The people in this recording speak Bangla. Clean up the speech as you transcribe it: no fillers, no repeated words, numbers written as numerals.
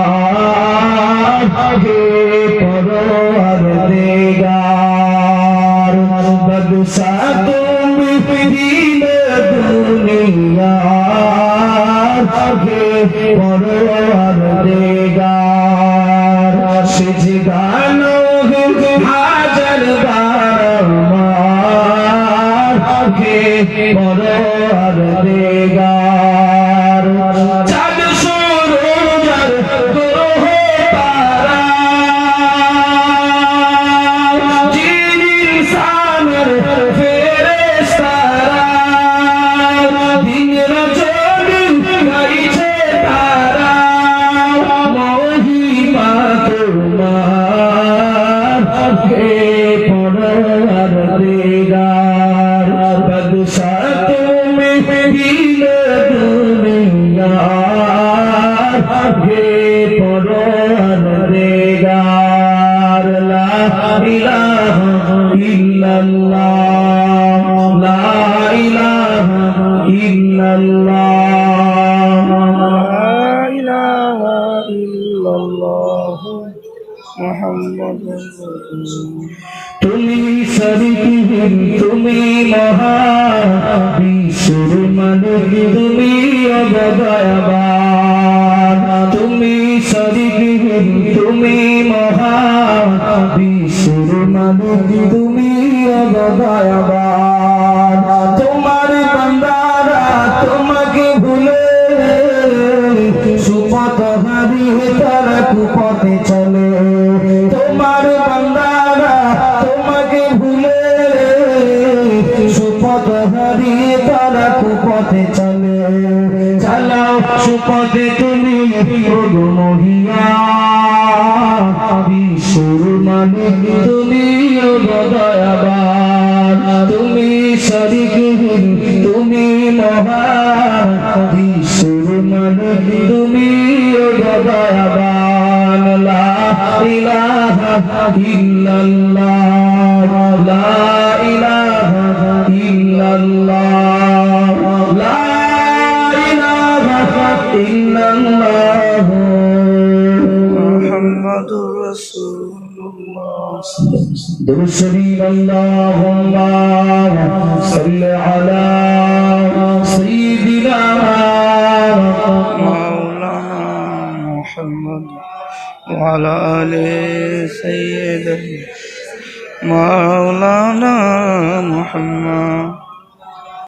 দুনিয়ার হে পরওয়ারদিগার বাদশা তুমি দিন দুনিয়ার হে পরওয়ারদিগার সিজদানো হাজার বারবার হে পরওয়ারদিগার চাঁদ সূরজ গ্রহ তারা জিন ইনসানের ফেরেশতারা দিন রজনী গাইছে তারা মহিমা তোমার হে পরওয়ারদিগার বাদশা তুমি দিন দুনিয়ার হে পরওয়ারদিগার লা ইলাহা ইল্লাল্লাহ লা ইলাহা ইল্লাল্লাহ লা ইলাহা ইল্লাল্লাহ মুহাম্মাদুর রাসূলুল্লাহ তুমি শরীফহীন তুমি মহাবিশ্বর মালিক তুমি অবদয়াবান তুমি শরীফহীন তুমি মহাবিশ্বর মালিক তুমি অবদয়াবান তোমার বান্দারা তোমাকে ভুলে সুপথ হারিয়ে তারা কুপথে চলে তোমার বান্দারা তোমাকে ভুলে সুপথ হারিয়ে তারা কুপথে চলে চালাও সুপথে তুমি মহিয়া বিশ্বর মালিক তুমি দয়াবান তুমি শরীকহীন তুমি মহান বিশ্বর মালিক তুমি দয়াবান লা ইলাহা ইল্লাল্লাহ লা ইলাহা ইল্লাল্লাহ লা ইলাহা ইল্লাল্লাহ মুহাম্মাদুর রাসূলুল্লাহ দুরূদ শরীফ আল্লাহুম্মা সাল্লি আলা সাইয়্যিদিনা মাওলানা মুহাম্মদ ওয়া আলা আলি সাইয়্যিদিনা মাওলানা মুহাম্মদ